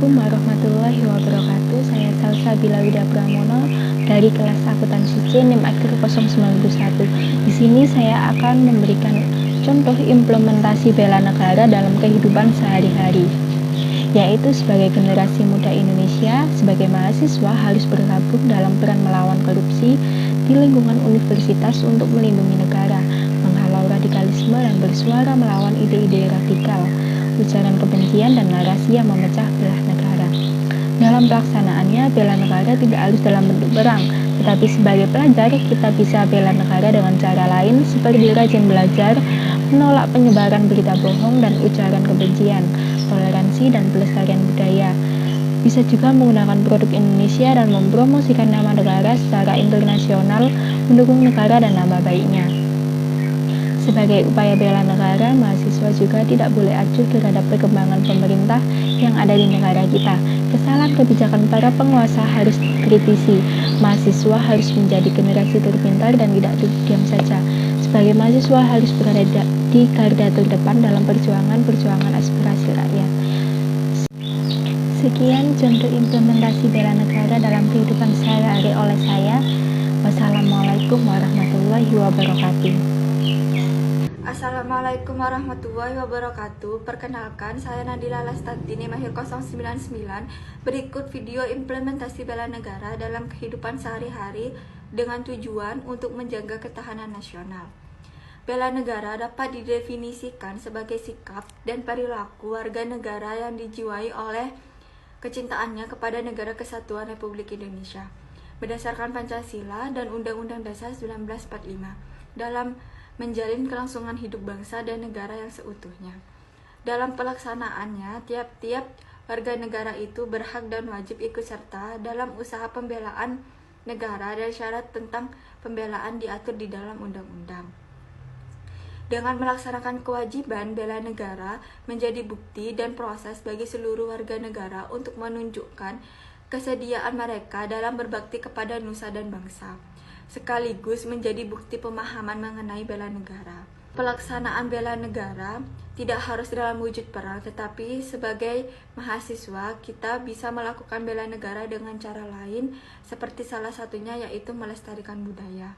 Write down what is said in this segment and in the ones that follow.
Assalamualaikum warahmatullahi wabarakatuh. Saya Salsabila Wida Pramono dari kelas akuntansi C NIM akhir 091. Di sini saya akan memberikan contoh implementasi bela negara dalam kehidupan sehari-hari, yaitu sebagai generasi muda Indonesia, sebagai mahasiswa harus bergabung dalam peran melawan korupsi di lingkungan universitas untuk melindungi negara, menghalau radikalisme dan bersuara melawan ide-ide radikal, ujaran kebencian dan narasi yang memecah belah negara. Dalam pelaksanaannya, bela negara tidak harus dalam bentuk perang, tetapi sebagai pelajar kita bisa bela negara dengan cara lain seperti rajin belajar, menolak penyebaran berita bohong dan ujaran kebencian, toleransi dan pelestarian budaya. Bisa juga menggunakan produk Indonesia dan mempromosikan nama negara secara internasional, mendukung negara dan nama baiknya. Sebagai upaya bela negara, mahasiswa juga tidak boleh acuh terhadap perkembangan pemerintah yang ada di negara kita. Kesalahan kebijakan para penguasa harus dikritisi. Mahasiswa harus menjadi generasi terpintar dan tidak diam saja. Sebagai mahasiswa harus berada di garda terdepan dalam perjuangan aspirasi rakyat. Sekian contoh implementasi bela negara dalam kehidupan sehari-hari oleh saya. Wassalamualaikum warahmatullahi wabarakatuh. Assalamualaikum warahmatullahi wabarakatuh. Perkenalkan, saya Nadila Lastantini Mahir 099. Berikut video implementasi bela negara dalam kehidupan sehari-hari dengan tujuan untuk menjaga ketahanan nasional. Bela negara dapat didefinisikan sebagai sikap dan perilaku warga negara yang dijiwai oleh kecintaannya kepada Negara Kesatuan Republik Indonesia berdasarkan Pancasila dan Undang-Undang Dasar 1945 dalam menjalin kelangsungan hidup bangsa dan negara yang seutuhnya. Dalam pelaksanaannya, tiap-tiap warga negara itu berhak dan wajib ikut serta dalam usaha pembelaan negara dan syarat tentang pembelaan diatur di dalam undang-undang. Dengan melaksanakan kewajiban bela negara menjadi bukti dan proses bagi seluruh warga negara untuk menunjukkan kesediaan mereka dalam berbakti kepada nusa dan bangsa, sekaligus menjadi bukti pemahaman mengenai bela negara. Pelaksanaan bela negara tidak harus dalam wujud perang, tetapi sebagai mahasiswa kita bisa melakukan bela negara dengan cara lain, seperti salah satunya yaitu melestarikan budaya.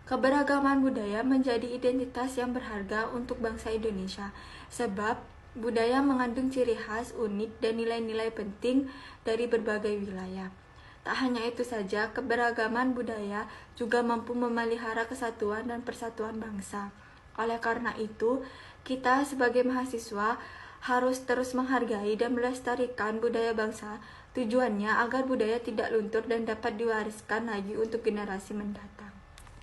Keberagaman budaya menjadi identitas yang berharga untuk bangsa Indonesia, sebab budaya mengandung ciri khas unik dan nilai-nilai penting dari berbagai wilayah. Tak hanya itu saja, keberagaman budaya juga mampu memelihara kesatuan dan persatuan bangsa. Oleh karena itu, kita sebagai mahasiswa harus terus menghargai dan melestarikan budaya bangsa, tujuannya agar budaya tidak luntur dan dapat diwariskan lagi untuk generasi mendatang.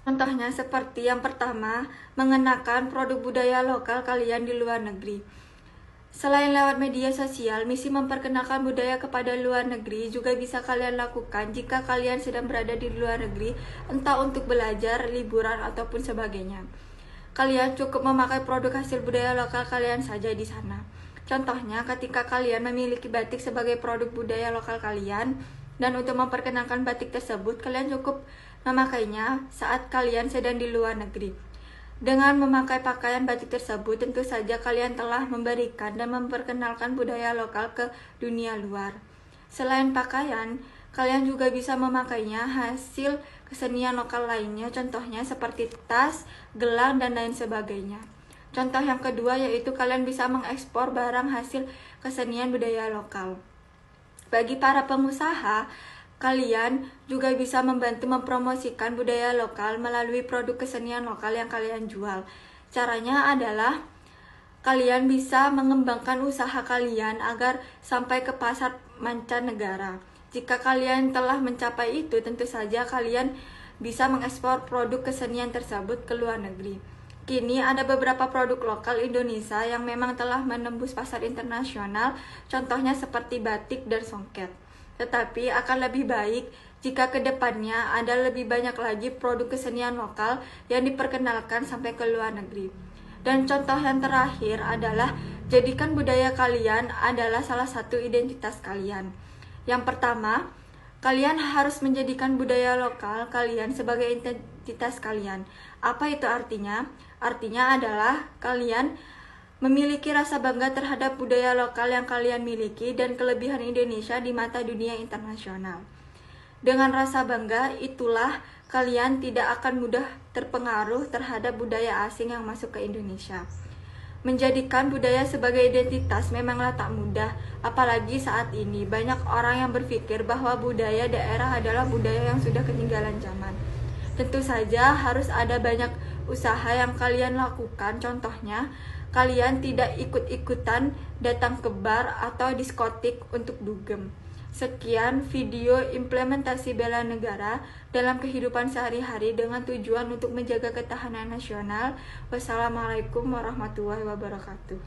Contohnya seperti yang pertama, mengenakan produk budaya lokal kalian di luar negeri. Selain lewat media sosial, misi memperkenalkan budaya kepada luar negeri juga bisa kalian lakukan jika kalian sedang berada di luar negeri, entah untuk belajar, liburan, ataupun sebagainya. Kalian cukup memakai produk hasil budaya lokal kalian saja di sana. Contohnya, ketika kalian memiliki batik sebagai produk budaya lokal kalian, dan untuk memperkenalkan batik tersebut, kalian cukup memakainya saat kalian sedang di luar negeri. Dengan memakai pakaian batik tersebut, tentu saja kalian telah memberikan dan memperkenalkan budaya lokal ke dunia luar. Selain pakaian, kalian juga bisa memakainya hasil kesenian lokal lainnya, contohnya seperti tas, gelang, dan lain sebagainya. Contoh yang kedua yaitu kalian bisa mengekspor barang hasil kesenian budaya lokal. Bagi para pengusaha, kalian juga bisa membantu mempromosikan budaya lokal melalui produk kesenian lokal yang kalian jual. Caranya adalah kalian bisa mengembangkan usaha kalian agar sampai ke pasar mancanegara. Jika kalian telah mencapai itu, tentu saja kalian bisa mengekspor produk kesenian tersebut ke luar negeri. Kini ada beberapa produk lokal Indonesia yang memang telah menembus pasar internasional, contohnya seperti batik dan songket. Tetapi akan lebih baik jika kedepannya ada lebih banyak lagi produk kesenian lokal yang diperkenalkan sampai ke luar negeri. Dan contoh yang terakhir adalah jadikan budaya kalian adalah salah satu identitas kalian. Yang pertama, kalian harus menjadikan budaya lokal kalian sebagai identitas kalian. Apa itu artinya? Artinya adalah kalian memiliki rasa bangga terhadap budaya lokal yang kalian miliki dan kelebihan Indonesia di mata dunia internasional. Dengan rasa bangga itulah kalian tidak akan mudah terpengaruh terhadap budaya asing yang masuk ke Indonesia. Menjadikan budaya sebagai identitas memanglah tak mudah, apalagi saat ini banyak orang yang berpikir bahwa budaya daerah adalah budaya yang sudah ketinggalan zaman. Tentu saja harus ada banyak usaha yang kalian lakukan, contohnya kalian tidak ikut-ikutan datang ke bar atau diskotik untuk dugem. Sekian video implementasi bela negara dalam kehidupan sehari-hari dengan tujuan untuk menjaga ketahanan nasional. Wassalamualaikum warahmatullahi wabarakatuh.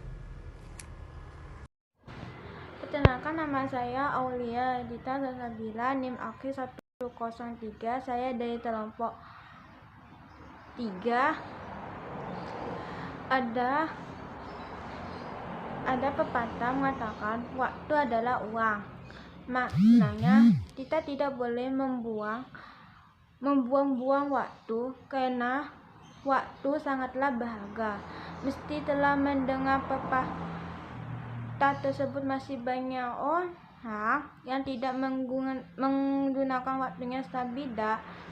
Perkenalkan, nama saya Aulia Dita Salsabila, NIM Aki 103. Saya dari kelompok 3. Ada pepatah mengatakan waktu adalah uang. Maknanya kita tidak boleh membuang-buang waktu, karena waktu sangatlah berharga. Mesti telah mendengar pepatah tersebut, masih banyak orang yang tidak menggunakan waktunya secara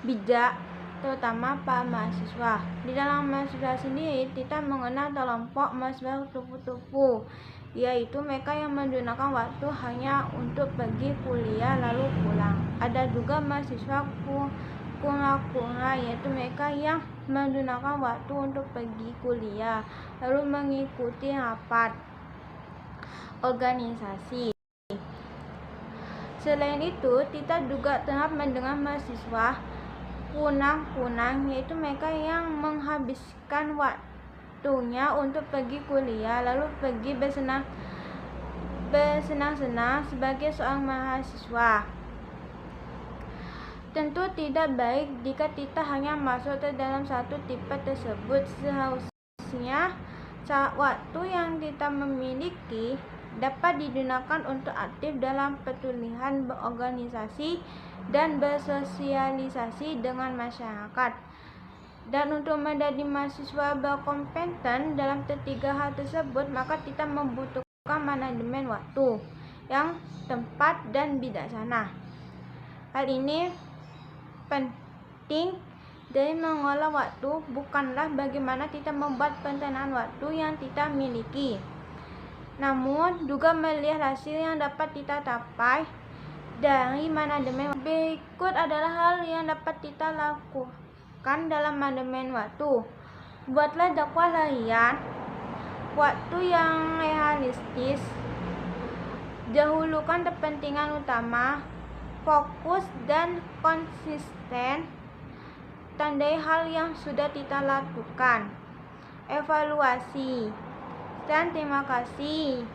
bijak, terutama para mahasiswa. Di dalam mahasiswa sendiri, kita mengenal kelompok mahasiswa tupu-tupu, yaitu mereka yang menggunakan waktu hanya untuk pergi kuliah lalu pulang. Ada juga mahasiswa kura-kura, yaitu mereka yang menggunakan waktu untuk pergi kuliah lalu mengikuti rapat organisasi. Selain itu, kita juga telah mendengar mahasiswa punang-punang, yaitu mereka yang menghabiskan waktunya untuk pergi kuliah lalu pergi bersenang-senang sebagai seorang mahasiswa. Tentu tidak baik jika kita hanya masuk ke dalam satu tipe tersebut. Seharusnya waktu yang kita memiliki dapat digunakan untuk aktif dalam perkuliahan, berorganisasi, dan bersosialisasi dengan masyarakat. Dan untuk menjadi mahasiswa berkompeten dalam ketiga hal tersebut, maka kita membutuhkan manajemen waktu yang tepat dan bijaksana. Hal ini penting. Dari mengolah waktu bukanlah bagaimana kita membuat perencanaan waktu yang kita miliki, namun juga melihat hasil yang dapat kita capai dari manajemen. Berikut adalah hal yang dapat kita lakukan dalam manajemen waktu. Buatlah jadwal harian waktu yang realistis. Dahulukan kepentingan utama, fokus dan konsisten. Tandai hal yang sudah kita lakukan. Evaluasi. Dan terima kasih.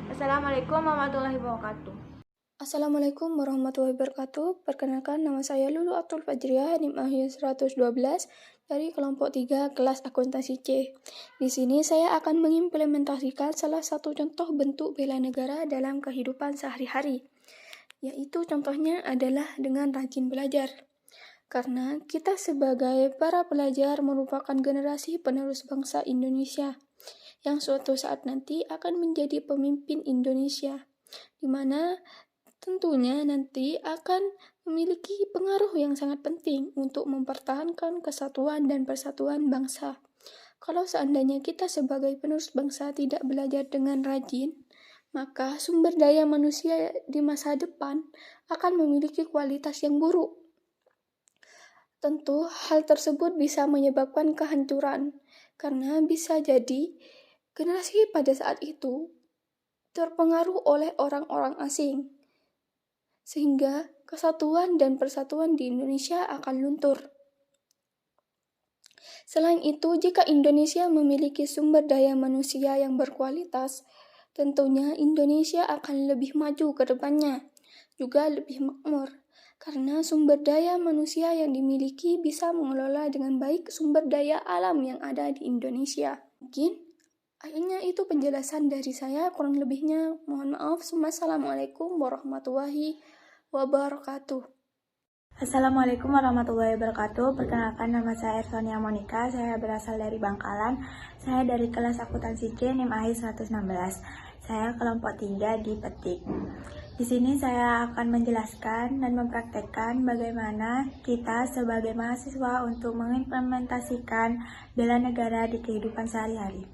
Assalamualaikum warahmatullahi wabarakatuh. Assalamualaikum warahmatullahi wabarakatuh. Perkenalkan, nama saya Lulu Abdul Fajriah, NIM Akhir 112 dari kelompok 3 kelas akuntansi C. Di sini saya akan mengimplementasikan salah satu contoh bentuk bela negara dalam kehidupan sehari-hari, yaitu contohnya adalah dengan rajin belajar. Karena kita sebagai para pelajar merupakan generasi penerus bangsa Indonesia yang suatu saat nanti akan menjadi pemimpin Indonesia, di mana tentunya nanti akan memiliki pengaruh yang sangat penting untuk mempertahankan kesatuan dan persatuan bangsa. Kalau seandainya kita sebagai penerus bangsa tidak belajar dengan rajin, maka sumber daya manusia di masa depan akan memiliki kualitas yang buruk. Tentu hal tersebut bisa menyebabkan kehancuran, karena bisa jadi generasi pada saat itu terpengaruh oleh orang-orang asing, sehingga kesatuan dan persatuan di Indonesia akan luntur. Selain itu, jika Indonesia memiliki sumber daya manusia yang berkualitas, tentunya Indonesia akan lebih maju ke depannya, juga lebih makmur. Karena sumber daya manusia yang dimiliki bisa mengelola dengan baik sumber daya alam yang ada di Indonesia. Mungkin akhirnya itu penjelasan dari saya, kurang lebihnya mohon maaf. Assalamualaikum warahmatullahi wabarakatuh. Assalamualaikum warahmatullahi wabarakatuh. Perkenalkan, nama saya Ersonia Monika. Saya berasal dari Bangkalan. Saya dari kelas akuntansi C NIM AHI 116. Saya kelompok 3 di Petik. Di sini saya akan menjelaskan dan mempraktekkan bagaimana kita sebagai mahasiswa untuk mengimplementasikan bela negara di kehidupan sehari-hari.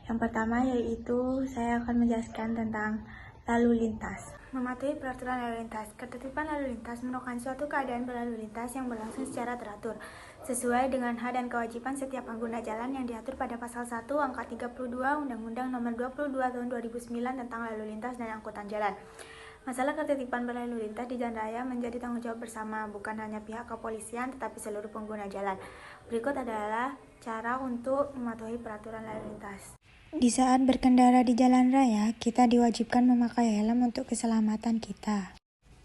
Yang pertama yaitu saya akan menjelaskan tentang lalu lintas. Mematuhi peraturan lalu lintas. Ketertiban lalu lintas merupakan suatu keadaan berlalu lintas yang berlangsung secara teratur, sesuai dengan hak dan kewajiban setiap pengguna jalan yang diatur pada pasal 1 angka 32 Undang-Undang Nomor 22 Tahun 2009 tentang lalu lintas dan angkutan jalan. Masalah ketertiban berlalu lintas di jalan raya menjadi tanggung jawab bersama bukan hanya pihak kepolisian tetapi seluruh pengguna jalan. Berikut adalah cara untuk mematuhi peraturan lalu lintas. Di saat berkendara di jalan raya, kita diwajibkan memakai helm untuk keselamatan kita.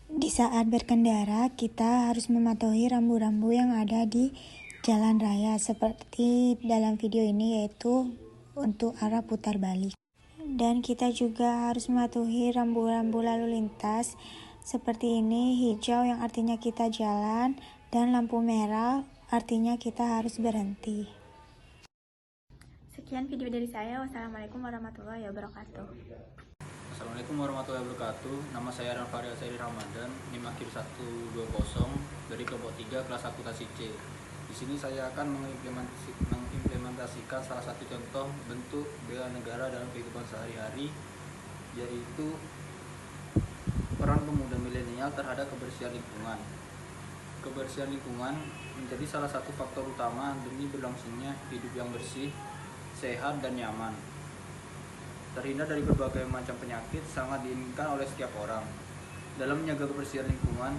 Di saat berkendara, kita harus mematuhi rambu-rambu yang ada di jalan raya, seperti dalam video ini, yaitu untuk arah putar balik. Dan kita juga harus mematuhi rambu-rambu lalu lintas, seperti ini, hijau yang artinya kita jalan, dan lampu merah artinya kita harus berhenti. Sekian video dari saya. Wassalamualaikum warahmatullahi wabarakatuh. Assalamualaikum warahmatullahi wabarakatuh. Nama saya Ranfaria Sairi Ramadan, NIM AKIR 120 dari kelompok 3 kelas akuntansi C. Di sini saya akan mengimplementasikan salah satu contoh bentuk bela negara dalam kehidupan sehari-hari, yaitu peran pemuda milenial terhadap kebersihan lingkungan. Kebersihan lingkungan menjadi salah satu faktor utama demi berlangsungnya hidup yang bersih, sehat dan nyaman. Terhindar dari berbagai macam penyakit sangat diinginkan oleh setiap orang. Dalam menjaga kebersihan lingkungan,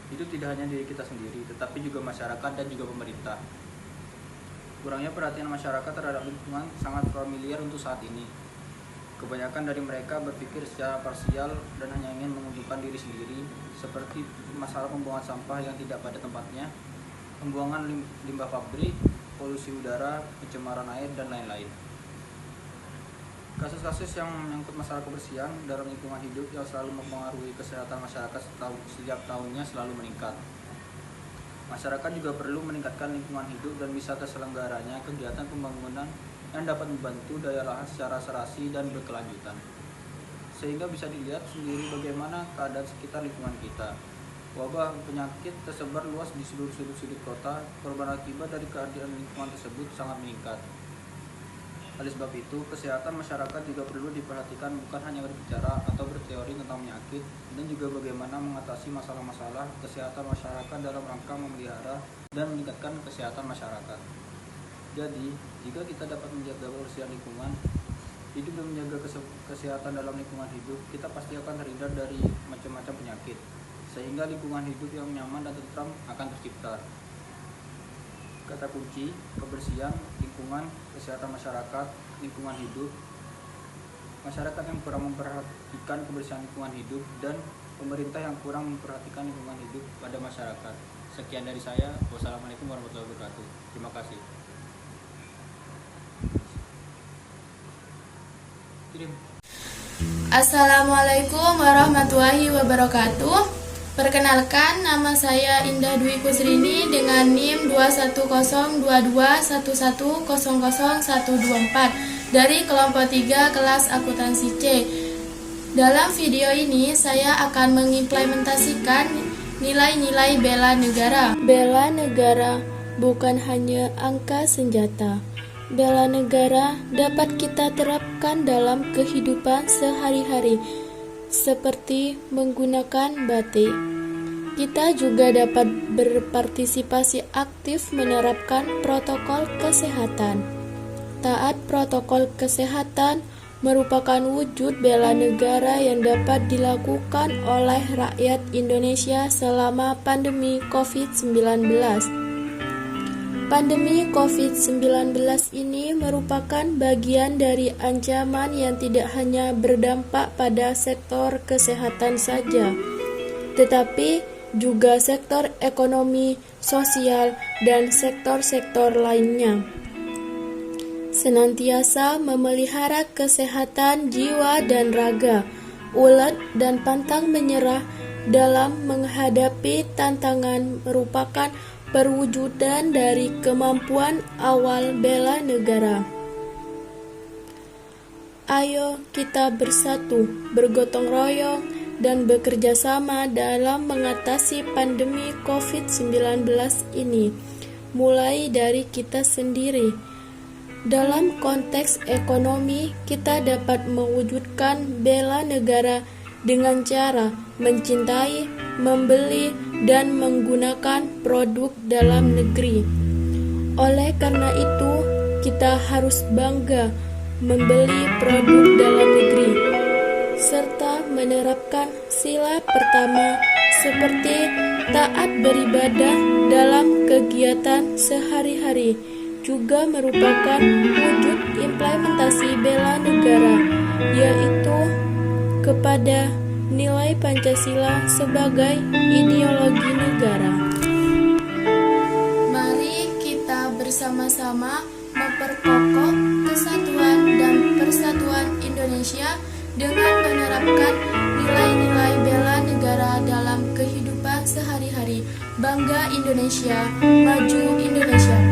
itu tidak hanya diri kita sendiri, tetapi juga masyarakat dan juga pemerintah. Kurangnya perhatian masyarakat terhadap lingkungan sangat familiar untuk saat ini. Kebanyakan dari mereka berpikir secara parsial dan hanya ingin menguntungkan diri sendiri, seperti masalah pembuangan sampah yang tidak pada tempatnya, pembuangan limbah pabrik, polusi udara, pencemaran air, dan lain-lain. Kasus-kasus yang menyangkut masalah kebersihan dalam lingkungan hidup yang selalu mempengaruhi kesehatan masyarakat setiap tahunnya selalu meningkat. Masyarakat juga perlu meningkatkan lingkungan hidup dan bisa terselenggaranya kegiatan pembangunan yang dapat membantu daya tahan secara serasi dan berkelanjutan. Sehingga bisa dilihat sendiri bagaimana keadaan sekitar lingkungan kita. Wabah penyakit tersebar luas di seluruh sudut-sudut kota. Korban akibat dari keadaan lingkungan tersebut sangat meningkat. Oleh sebab itu, kesehatan masyarakat juga perlu diperhatikan, bukan hanya berbicara atau berteori tentang penyakit, dan juga bagaimana mengatasi masalah-masalah kesehatan masyarakat dalam rangka memelihara dan meningkatkan kesehatan masyarakat. Jadi, jika kita dapat menjaga kebersihan lingkungan hidup dan menjaga kesehatan dalam lingkungan hidup, kita pasti akan terhindar dari macam-macam penyakit, sehingga lingkungan hidup yang nyaman dan tentram akan tercipta. Kata kunci: kebersihan lingkungan, kesehatan masyarakat, lingkungan hidup. Masyarakat yang kurang memperhatikan kebersihan lingkungan hidup dan pemerintah yang kurang memperhatikan lingkungan hidup pada masyarakat. Sekian dari saya. Wassalamualaikum warahmatullahi wabarakatuh. Terima kasih. Assalamualaikum warahmatullahi wabarakatuh. Perkenalkan, nama saya Indah Dwi Kusrini dengan NIM 2102211000124 dari kelompok 3 kelas akuntansi C. Dalam video ini saya akan mengimplementasikan nilai-nilai bela negara. Bela negara bukan hanya angka senjata. Bela negara dapat kita terapkan dalam kehidupan sehari-hari, seperti menggunakan batik. Kita juga dapat berpartisipasi aktif menerapkan protokol kesehatan. Taat protokol kesehatan merupakan wujud bela negara yang dapat dilakukan oleh rakyat Indonesia selama pandemi COVID-19. Pandemi COVID-19 ini merupakan bagian dari ancaman yang tidak hanya berdampak pada sektor kesehatan saja, tetapi juga sektor ekonomi, sosial, dan sektor-sektor lainnya. Senantiasa memelihara kesehatan jiwa dan raga, ulet dan pantang menyerah dalam menghadapi tantangan merupakan perwujudan dari kemampuan awal bela negara. Ayo kita bersatu, bergotong royong, dan bekerja sama dalam mengatasi pandemi COVID-19 ini, mulai dari kita sendiri. Dalam konteks ekonomi, kita dapat mewujudkan bela negara dengan cara mencintai, membeli, dan menggunakan produk dalam negeri. Oleh karena itu, kita harus bangga membeli produk dalam negeri, serta menerapkan sila pertama seperti taat beribadah dalam kegiatan sehari-hari, juga merupakan wujud implementasi bela negara, yaitu kepada nilai Pancasila sebagai ideologi negara. Mari kita bersama-sama memperkokoh kesatuan dan persatuan Indonesia dengan menerapkan nilai-nilai bela negara dalam kehidupan sehari-hari. Bangga Indonesia, maju Indonesia.